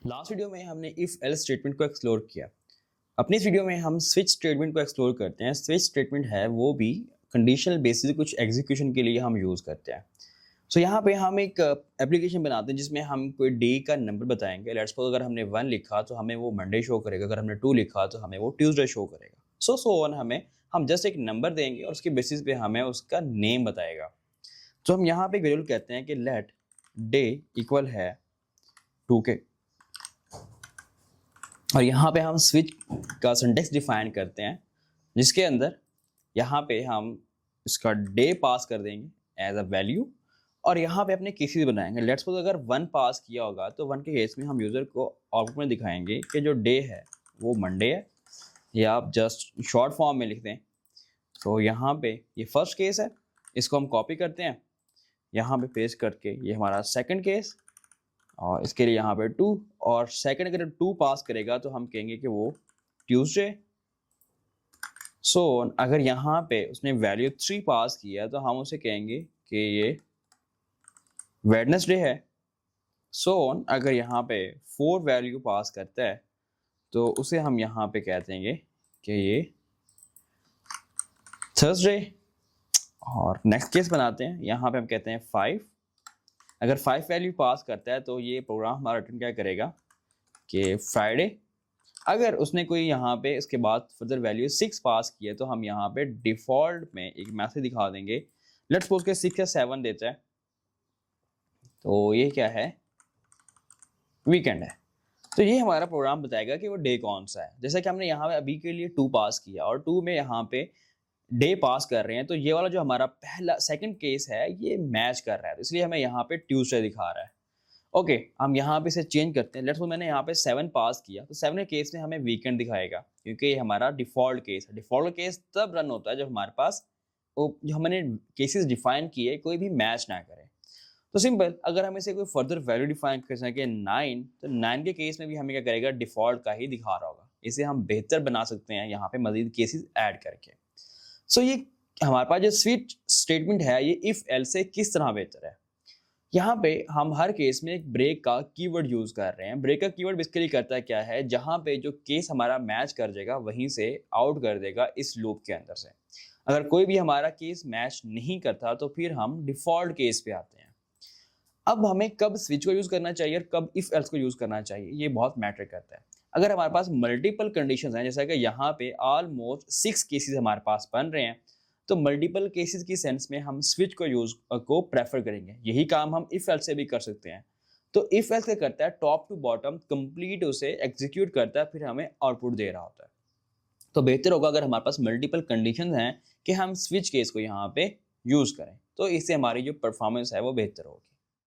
Last video में हमने if else statement को एक्सप्लोर किया। अपनी इस वीडियो में हम स्विच स्टेटमेंट को एक्सप्लोर करते हैं। स्विच स्टेटमेंट है वो भी कंडीशनल बेसिस कुछ एग्जीक्यूशन के लिए हम यूज़ करते हैं। सो यहाँ पे हम एक एप्लीकेशन बनाते हैं जिसमें हम कोई डे का नंबर बताएंगे। लेट्स सपोज अगर हमने 1 लिखा तो हमें वो मंडे शो करेगा, अगर हमने 2 लिखा तो हमें वो ट्यूसडे शो करेगा। सो ऑन हम जस्ट एक नंबर देंगे और उसके बेसिस पे हमें उसका नेम बताएगा। तो हम यहाँ पे एक वेरिएबल कहते हैं कि लेट डे इक्वल है 2 के, और यहाँ पे हम स्विच का सिंटेक्स डिफाइन करते हैं जिसके अंदर यहाँ पे हम इसका डे पास कर देंगे एज अ वैल्यू, और यहाँ पे अपने केसेस बनाएंगे। लेट्स सपोज अगर 1 पास किया होगा तो 1 के केस में हम यूज़र को आउटपुट में दिखाएंगे कि जो डे है वो मंडे है, या आप जस्ट शॉर्ट फॉर्म में लिख दें। तो यहाँ पे ये फर्स्ट केस है, इसको हम कॉपी करते हैं यहाँ पे पेस्ट करके, ये हमारा सेकंड केस, और इसके लिए यहाँ पे 2, और सेकंड अगर 2 पास करेगा तो हम कहेंगे कि वो ट्यूसडे। सो अगर यहाँ पे उसने वैल्यू 3 पास किया तो हम उसे कहेंगे कि ये वेडनेसडे है। सो अगर यहाँ पे 4 वैल्यू पास करता है तो उसे हम यहाँ पे कह देंगे कि ये थर्सडे। और नेक्स्ट केस बनाते हैं, यहाँ पे हम कहते हैं 5। अगर 5 वैल्यू पास करता है तो ये प्रोग्राम हमारा रिटर्न क्या करेगा कि फ्राइडे। अगर उसने कोई यहाँ पे इसके बाद फर्दर वैल्यू 6 पास किया तो हम यहाँ पे डिफ़ॉल्ट में एक मैसेज दिखा देंगे। लेट्स सपोज के 6 या 7 देता है तो ये क्या है, वीकेंड है। तो ये हमारा प्रोग्राम बताएगा कि वो डे कौन सा है। जैसे कि हमने यहाँ पे अभी के लिए 2 पास किया और 2 में यहाँ पे डे पास कर रहे हैं, तो ये वाला जो हमारा पहला सेकंड केस है ये मैच कर रहा है, तो इसलिए हमें यहाँ पे ट्यूसडे दिखा रहा है। ओके, हम यहाँ पे इसे चेंज करते हैं। लेट्स सपोज मैंने यहाँ पे 7 पास किया तो 7 के केस में हमें वीकेंड दिखाएगा, क्योंकि ये हमारा डिफॉल्ट केस है। डिफॉल्ट केस तब रन होता है जब हमारे पास वो जो हमने केसेस डिफाइन किए कोई भी मैच ना करे। तो सिंपल, अगर हम इसे कोई फर्दर वैल्यू डिफाइन कर सकें 9, तो 9 के केस में भी हमें क्या करेगा, डिफॉल्ट का ही दिखा रहा होगा। इसे हम बेहतर बना सकते हैं यहाँ पे मजीद केसेस ऐड करके। सो ये हमारे पास जो स्विच स्टेटमेंट है ये इफ एल से किस तरह बेहतर है। यहाँ पे हम हर केस में एक ब्रेक का कीवर्ड यूज कर रहे हैं। ब्रेक का कीवर्ड बेसिकली करता है क्या है, जहाँ पे जो केस हमारा मैच कर जाएगा वहीं से आउट कर देगा इस लूप के अंदर से। अगर कोई भी हमारा केस मैच नहीं करता तो फिर हम डिफॉल्ट केस पे आते हैं। अब हमें कब स्विच को यूज करना चाहिए और कब इफ एल्स को यूज करना चाहिए ये बहुत मैटर करता है। अगर हमारे पास मल्टीपल कंडीशंस हैं, जैसा कि यहाँ पे ऑलमोस्ट 6 केसेस हमारे पास बन रहे हैं, तो मल्टीपल केसेस की सेंस में हम स्विच को यूज को प्रेफर करेंगे। यही काम हम इफ एल्स से भी कर सकते हैं। तो इफ एल्स क्या करता है, टॉप टू बॉटम कंप्लीट उसे एग्जीक्यूट करता है, फिर हमें आउटपुट दे रहा होता है। तो बेहतर होगा अगर हमारे पास मल्टीपल कंडीशंस हैं कि हम स्विच केस को यहाँ पे यूज करें, तो इससे हमारी जो परफॉर्मेंस है वो बेहतर होगी।